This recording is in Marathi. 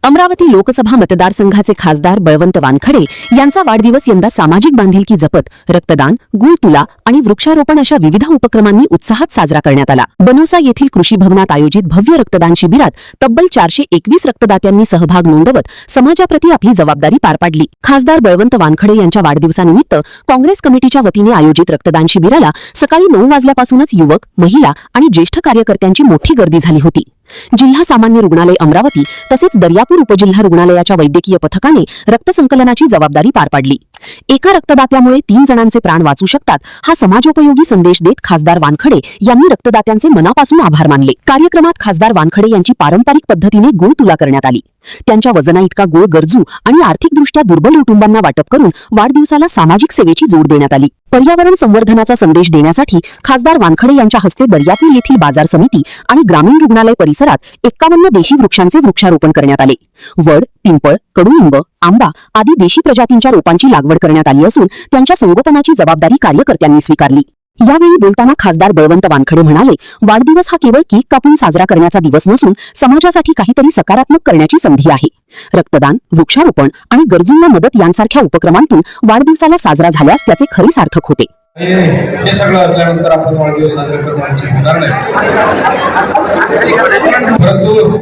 अमरावती लोकसभा मतदारसंघाचे खासदार बळवंत वानखडे यांचा वाढदिवस यंदा सामाजिक बांधिलकी जपत रक्तदान, गुळ तुला आणि वृक्षारोपण अशा विविध उपक्रमांनी उत्साहात साजरा करण्यात आला। बनोसा येथील कृषी भवनात आयोजित भव्य रक्तदान शिबिरात तब्बल 421 रक्तदात्यांनी सहभाग नोंदवत समाजाप्रती आपली जबाबदारी पार पाडली। खासदार बळवंत वानखडे यांच्या वाढदिवसानिमित्त काँग्रेस कमिटीच्या वतीने आयोजित रक्तदान शिबिराला सकाळी 9 वाजल्यापासूनच युवक, महिला आणि ज्येष्ठ कार्यकर्त्यांची मोठी गर्दी झाली होती। जिल्हा सामान्य रुग्णालय अमरावती तसेच दर्यापूर उपजिल्हा रुग्णालयाच्या वैद्यकीय पथकाने रक्तसंकलनाची जबाबदारी पार पाडली। एका रक्तदात्यामुळे 3 जणांचे प्राण वाचू शकतात हा समाजोपयोगी संदेश देत खासदार वानखडे यांनी रक्तदात्यांचे मनापासून आभार मानले। कार्यक्रमात खासदार वानखडे यांची पारंपरिक पद्धतीने गुळ तुला करण्यात आली। त्यांच्या वजना इतका गुळ गरजू आणि आर्थिकदृष्ट्या दुर्बल कुटुंबांना वाटप करून वाढदिवसाला सामाजिक सेवेची जोड देण्यात आली। पर्यावरण संवर्धनाचा संदेश देण्यासाठी खासदार वानखडे यांच्या हस्ते दर्यापूर येथील बाजार समिती आणि ग्रामीण रुग्णालय परिसरात 51 देशी वृक्षांचे वृक्षारोपण करण्यात आले। वड, पिंपळ, कडुलिंब, आंबा आदी देशी प्रजातींच्या रोपांची लागवड करण्यात आली असून त्यांच्या संगोपनाची जबाबदारी कार्यकर्त्यांनी स्वीकारली। यावेळी बोलताना खासदार बळवंत वानखडे म्हणाले, वाढदिवस हा केवळ केक कापून साजरा करण्याचा दिवस नसून समाजासाठी काहीतरी सकारात्मक करण्याची संधी आहे। रक्तदान, वृक्षारोपण आणि गरजूंना मदत यांसारख्या उपक्रमांतून वाढदिवसाला साजरा झाल्यास त्याचे खरे सार्थक होते। हे सगळं असल्यानंतर आपण वाढदिवस साजरा करण्याची होणार नाही, परंतु